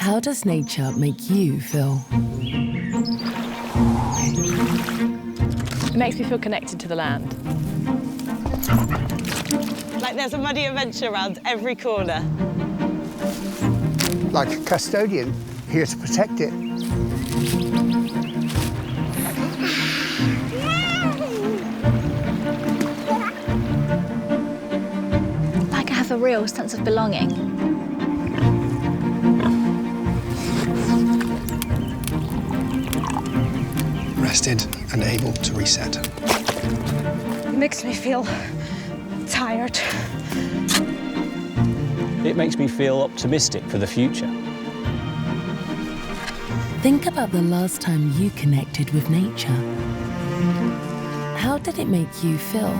How does nature make you feel? It makes me feel connected to the land. Like there's a muddy adventure around every corner. Like a custodian, here to protect it. Like I have a real sense of belonging. Rested and able to reset. It makes me feel tired. It makes me feel optimistic for the future. Think about the last time you connected with nature. How did it make you feel?